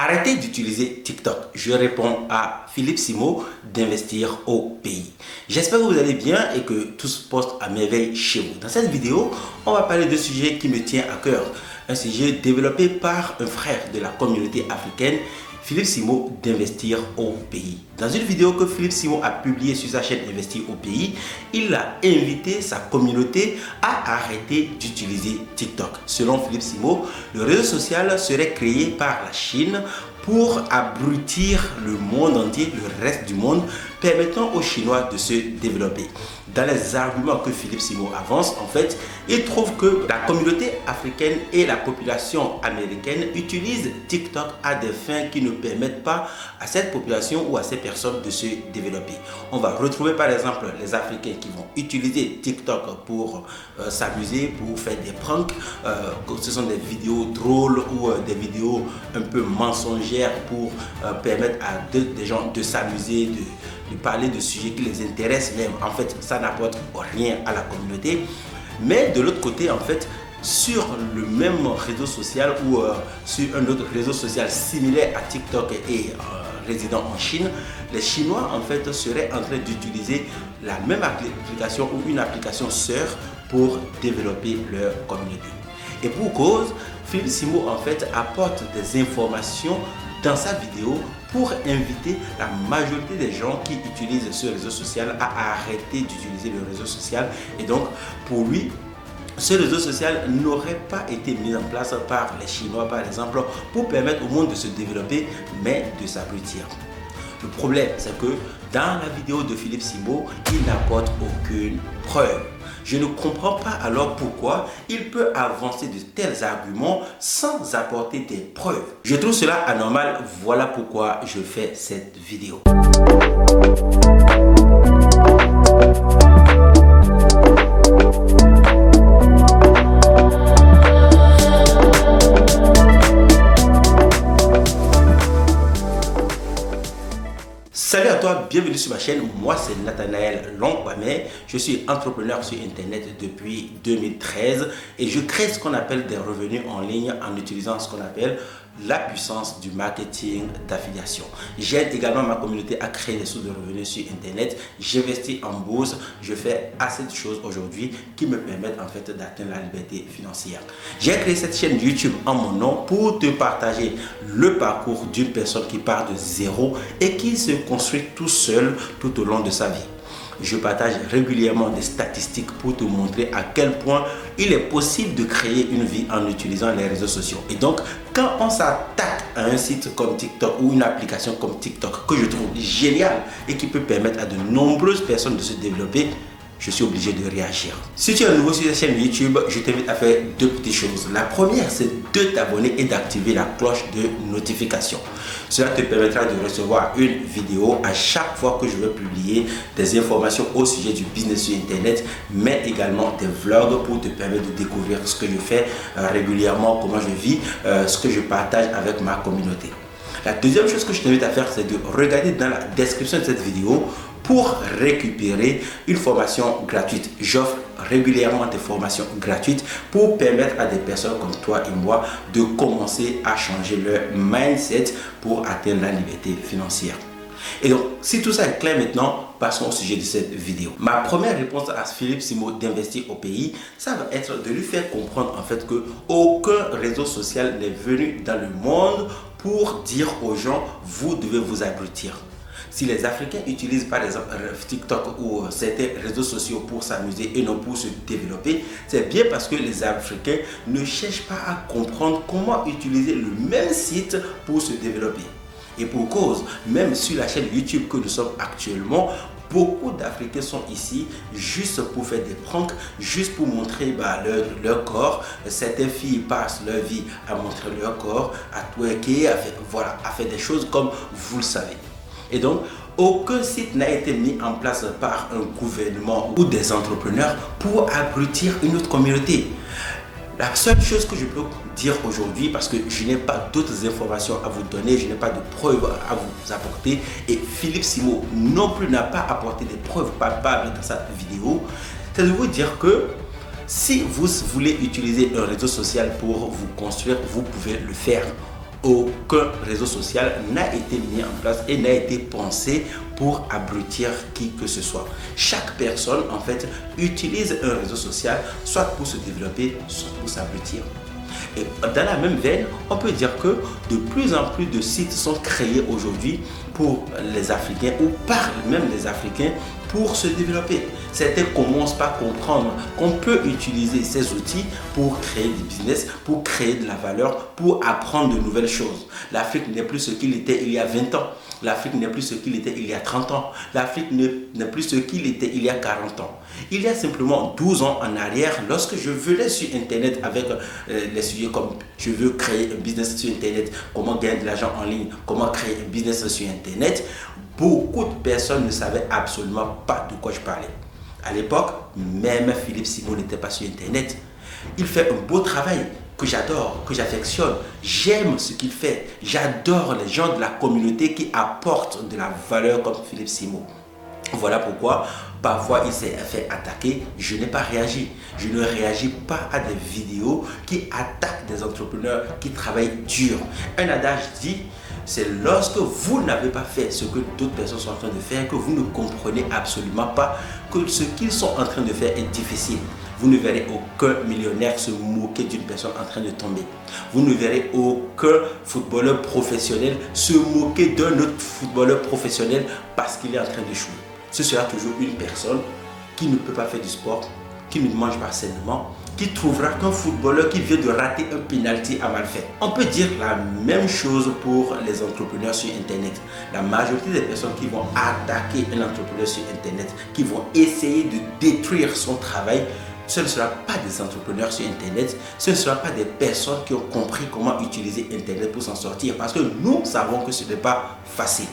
Arrêtez d'utiliser TikTok. Je réponds à Philippe Simo d'Investir au pays. J'espère que vous allez bien et que tout se porte à merveille chez vous. Dans cette vidéo, on va parler d'un sujet qui me tient à cœur. Un sujet développé par un frère de la communauté africaine, Philippe Simo d'Investir au pays. Dans une vidéo que Philippe Simo a publiée sur sa chaîne Investir au pays, il a invité sa communauté à arrêter d'utiliser TikTok. Selon Philippe Simo, le réseau social serait créé par la Chine pour abrutir le monde entier, le reste du monde, permettant aux Chinois de se développer. Dans les arguments que Philippe Simo avance, en fait, il trouve que la communauté africaine et la population américaine utilisent TikTok à des fins qui ne permettent pas à cette population ou à ces personnes de se développer. On va retrouver par exemple les Africains qui vont utiliser TikTok pour s'amuser, pour faire des pranks. Ce sont des vidéos drôles ou des vidéos un peu mensongères pour permettre à des gens de s'amuser, de parler de sujets qui les intéressent, mais en fait ça n'apporte rien à la communauté. Mais de l'autre côté, en fait, sur le même réseau social ou sur un autre réseau social similaire à TikTok et résident en Chine, les Chinois en fait seraient en train d'utiliser la même application ou une application sœur pour développer leur communauté. Et pour cause, Philippe Simo en fait apporte des informations dans sa vidéo pour inviter la majorité des gens qui utilisent ce réseau social à arrêter d'utiliser le réseau social. Et donc, pour lui, ce réseau social n'aurait pas été mis en place par les Chinois, par exemple, pour permettre au monde de se développer, mais de s'abrutir. Le problème, c'est que dans la vidéo de Philippe Simo, il n'apporte aucune preuve. Je ne comprends pas alors pourquoi il peut avancer de tels arguments sans apporter des preuves. Je trouve cela anormal, voilà pourquoi je fais cette vidéo. Salut à toi, bienvenue sur ma chaîne. Moi c'est Nathanaël Longwame. Je suis entrepreneur sur internet depuis 2013 et je crée ce qu'on appelle des revenus en ligne en utilisant ce qu'on appelle la puissance du marketing d'affiliation. J'aide également ma communauté à créer des sources de revenus sur internet. J'investis en bourse. Je fais assez de choses aujourd'hui qui me permettent en fait d'atteindre la liberté financière. J'ai créé cette chaîne YouTube en mon nom pour te partager le parcours d'une personne qui part de zéro et qui se construit tout seul tout au long de sa vie. Je partage régulièrement des statistiques pour te montrer à quel point il est possible de créer une vie en utilisant les réseaux sociaux. Et donc, quand on s'attaque à un site comme TikTok ou une application comme TikTok que je trouve génial et qui peut permettre à de nombreuses personnes de se développer, je suis obligé de réagir. Si tu es nouveau sur cette chaîne YouTube, je t'invite à faire deux petites choses. La première, c'est de t'abonner et d'activer la cloche de notification. Cela te permettra de recevoir une vidéo à chaque fois que je vais publier des informations au sujet du business sur Internet, mais également des vlogs pour te permettre de découvrir ce que je fais régulièrement, comment je vis, ce que je partage avec ma communauté. La deuxième chose que je t'invite à faire, c'est de regarder dans la description de cette vidéo pour récupérer une formation gratuite. J'offre régulièrement des formations gratuites pour permettre à des personnes comme toi et moi de commencer à changer leur mindset pour atteindre la liberté financière. Et donc, si tout ça est clair maintenant, passons au sujet de cette vidéo. Ma première réponse à Philippe Simo d'Investir au pays, ça va être de lui faire comprendre en fait que aucun réseau social n'est venu dans le monde pour dire aux gens, vous devez vous abrutir. Si les Africains utilisent par exemple TikTok ou certains réseaux sociaux pour s'amuser et non pour se développer, c'est bien parce que les Africains ne cherchent pas à comprendre comment utiliser le même site pour se développer. Et pour cause, même sur la chaîne YouTube que nous sommes actuellement, beaucoup d'Africains sont ici juste pour faire des pranks, juste pour montrer leur corps. Certaines filles passent leur vie à montrer leur corps, à twerker, à faire des choses comme vous le savez. Et donc, aucun site n'a été mis en place par un gouvernement ou des entrepreneurs pour abrutir une autre communauté. La seule chose que je peux dire aujourd'hui, parce que je n'ai pas d'autres informations à vous donner, je n'ai pas de preuves à vous apporter, et Philippe Simo non plus n'a pas apporté des preuves palpables dans sa vidéo, c'est de vous dire que si vous voulez utiliser un réseau social pour vous construire, vous pouvez le faire. aucun réseau social n'a été mis en place et n'a été pensé pour abrutir qui que ce soit. Chaque personne, en fait, utilise un réseau social soit pour se développer, soit pour s'abrutir. Et dans la même veine, on peut dire que de plus en plus de sites sont créés aujourd'hui pour les Africains ou par même les Africains pour se développer. Certains commencent par comprendre qu'on peut utiliser ces outils pour créer du business, pour créer de la valeur, pour apprendre de nouvelles choses. L'Afrique n'est plus ce qu'il était il y a 20 ans. L'Afrique n'est plus ce qu'il était il y a 30 ans. L'Afrique n'est plus ce qu'il était il y a 40 ans. Il y a simplement 12 ans en arrière, lorsque je venais sur Internet avec les sujets comme je veux créer un business sur Internet, comment gagner de l'argent en ligne, comment créer un business sur Internet, beaucoup de personnes ne savaient absolument pas de quoi je parlais. À l'époque, même Philippe Simon n'était pas sur Internet. Il fait un beau travail que j'adore, que j'affectionne. J'aime ce qu'il fait. J'adore les gens de la communauté qui apportent de la valeur comme Philippe Simon. Voilà pourquoi parfois il s'est fait attaquer, je n'ai pas réagi. Je ne réagis pas à des vidéos qui attaquent des entrepreneurs qui travaillent dur. Un adage dit, c'est lorsque vous n'avez pas fait ce que d'autres personnes sont en train de faire que vous ne comprenez absolument pas que ce qu'ils sont en train de faire est difficile. Vous ne verrez aucun millionnaire se moquer d'une personne en train de tomber. Vous ne verrez aucun footballeur professionnel se moquer d'un autre footballeur professionnel parce qu'il est en train d'échouer. Ce sera toujours une personne qui ne peut pas faire du sport, qui ne mange pas sainement, qui trouvera qu'un footballeur qui vient de rater un penalty a mal fait. On peut dire la même chose pour les entrepreneurs sur Internet. La majorité des personnes qui vont attaquer un entrepreneur sur Internet, qui vont essayer de détruire son travail, ce ne sera pas des entrepreneurs sur Internet, ce ne sera pas des personnes qui ont compris comment utiliser Internet pour s'en sortir. Parce que nous savons que ce n'est pas facile.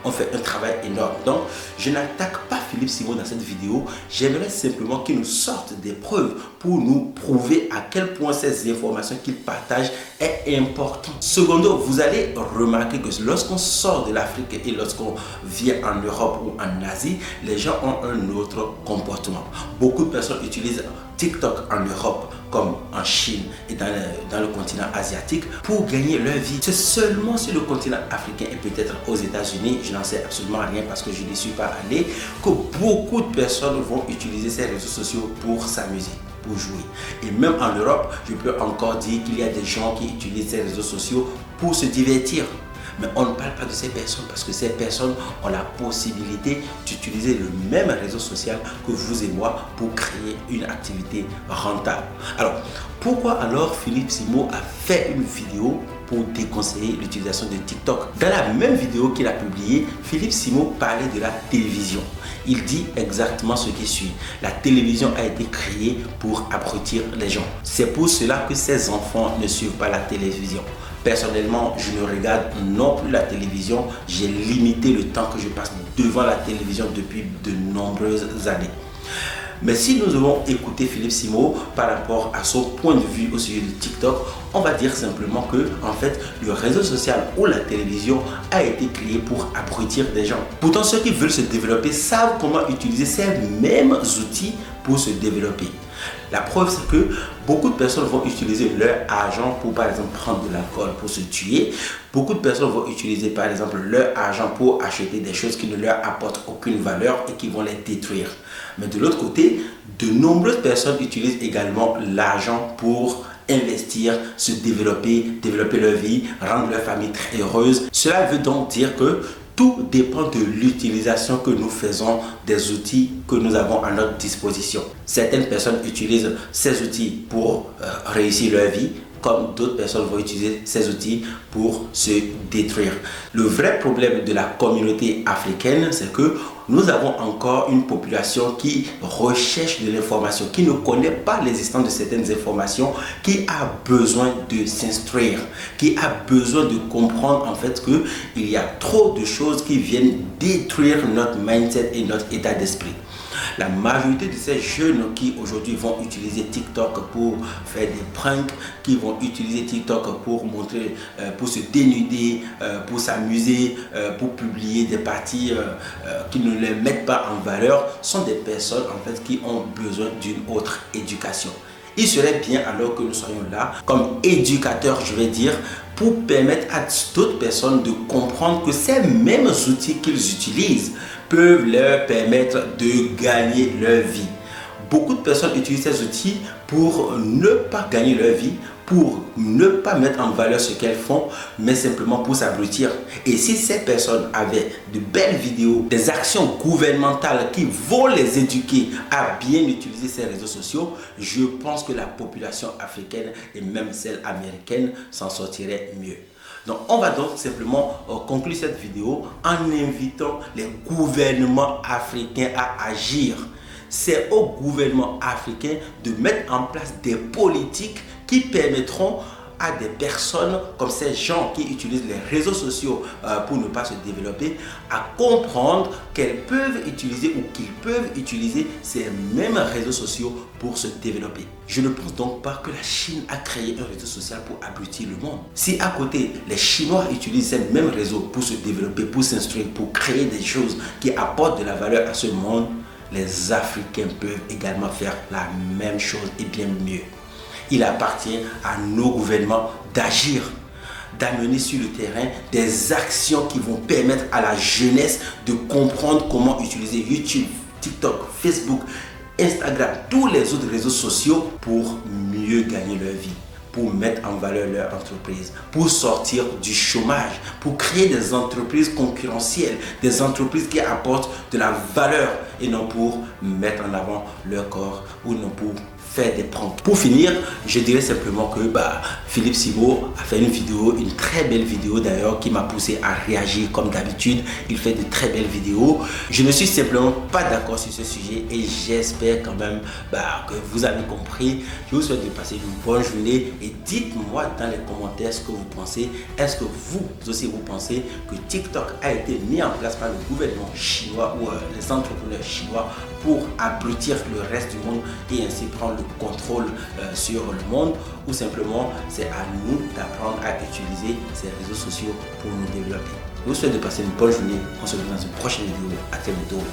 On fait un travail énorme. Donc, je n'attaque pas Philippe Simon dans cette vidéo. J'aimerais simplement qu'il nous sorte des preuves pour nous prouver à quel point ces informations qu'il partage est importante. Secondo, vous allez remarquer que lorsqu'on sort de l'Afrique et lorsqu'on vient en Europe ou en Asie, les gens ont un autre comportement. Beaucoup de personnes utilisent TikTok en Europe comme en Chine et dans le continent asiatique pour gagner leur vie. C'est seulement sur le continent africain et peut-être aux États-Unis, je n'en sais absolument rien parce que je n'y suis pas allé, que beaucoup de personnes vont utiliser ces réseaux sociaux pour s'amuser, pour jouer. Et même en Europe, je peux encore dire qu'il y a des gens qui utilisent ces réseaux sociaux pour se divertir. Mais on ne parle pas de ces personnes parce que ces personnes ont la possibilité d'utiliser le même réseau social que vous et moi pour créer une activité rentable. Alors, pourquoi alors Philippe Simon a fait une vidéo pour déconseiller l'utilisation de TikTok? Dans la même vidéo qu'il a publiée, Philippe Simon parlait de la télévision. Il dit exactement ce qui suit. La télévision a été créée pour abrutir les gens. C'est pour cela que ces enfants ne suivent pas la télévision. Personnellement, je ne regarde non plus la télévision. J'ai limité le temps que je passe devant la télévision depuis de nombreuses années. Mais si nous devons écouter Philippe Simon par rapport à son point de vue au sujet de TikTok, on va dire simplement que en fait, le réseau social ou la télévision a été créé pour abrutir des gens. Pourtant, ceux qui veulent se développer savent comment utiliser ces mêmes outils pour se développer. La preuve, c'est que beaucoup de personnes vont utiliser leur argent pour, par exemple, prendre de l'alcool pour se tuer. Beaucoup de personnes vont utiliser, par exemple, leur argent pour acheter des choses qui ne leur apportent aucune valeur et qui vont les détruire. Mais de l'autre côté, de nombreuses personnes utilisent également l'argent pour investir, se développer, développer leur vie, rendre leur famille très heureuse. Cela veut donc dire que tout dépend de l'utilisation que nous faisons des outils que nous avons à notre disposition. Certaines personnes utilisent ces outils pour réussir leur vie, comme d'autres personnes vont utiliser ces outils pour se détruire. Le vrai problème de la communauté africaine, c'est que nous avons encore une population qui recherche de l'information, qui ne connaît pas l'existence de certaines informations, qui a besoin de s'instruire, qui a besoin de comprendre en fait qu'il y a trop de choses qui viennent détruire notre mindset et notre état d'esprit. La majorité de ces jeunes qui aujourd'hui vont utiliser TikTok pour faire des pranks, qui vont utiliser TikTok pour montrer, pour se dénuder, pour s'amuser, pour publier des parties qui ne les mettent pas en valeur, sont des personnes en fait qui ont besoin d'une autre éducation. Il serait bien alors que nous soyons là comme éducateurs, je vais dire, pour permettre à d'autres personnes de comprendre que ces mêmes outils qu'ils utilisent peuvent leur permettre de gagner leur vie. Beaucoup de personnes utilisent ces outils pour ne pas gagner leur vie, pour ne pas mettre en valeur ce qu'elles font, mais simplement pour s'abrutir. Et si ces personnes avaient de belles vidéos, des actions gouvernementales qui vont les éduquer à bien utiliser ces réseaux sociaux, je pense que la population africaine et même celle américaine s'en sortirait mieux. Donc on va donc simplement conclure cette vidéo en invitant les gouvernements africains à agir. C'est au gouvernement africain de mettre en place des politiques qui permettront à des personnes comme ces gens qui utilisent les réseaux sociaux pour ne pas se développer à comprendre qu'elles peuvent utiliser ou qu'ils peuvent utiliser ces mêmes réseaux sociaux pour se développer. Je ne pense donc pas que la Chine a créé un réseau social pour abrutir le monde. Si à côté, les Chinois utilisent ces mêmes réseaux pour se développer, pour s'instruire, pour créer des choses qui apportent de la valeur à ce monde, les Africains peuvent également faire la même chose et bien mieux. Il appartient à nos gouvernements d'agir, d'amener sur le terrain des actions qui vont permettre à la jeunesse de comprendre comment utiliser YouTube, TikTok, Facebook, Instagram, tous les autres réseaux sociaux pour mieux gagner leur vie, pour mettre en valeur leur entreprise, pour sortir du chômage, pour créer des entreprises concurrentielles, des entreprises qui apportent de la valeur et non pour mettre en avant leur corps ou non pour faire des pranks. Pour finir, je dirais simplement que Philippe Simo a fait une vidéo, une très belle vidéo d'ailleurs qui m'a poussé à réagir comme d'habitude. Il fait de très belles vidéos. Je ne suis simplement pas d'accord sur ce sujet et j'espère quand même que vous avez compris. Je vous souhaite de passer une bonne journée et dites-moi dans les commentaires ce que vous pensez. Est-ce que vous aussi vous pensez que TikTok a été mis en place par le gouvernement chinois ou les entrepreneurs chinois pour abrutir le reste du monde et ainsi prendre le contrôle sur le monde, ou simplement c'est à nous d'apprendre à utiliser ces réseaux sociaux pour nous développer. Je vous souhaite de passer une bonne journée. On se retrouve dans une prochaine vidéo. À très bientôt.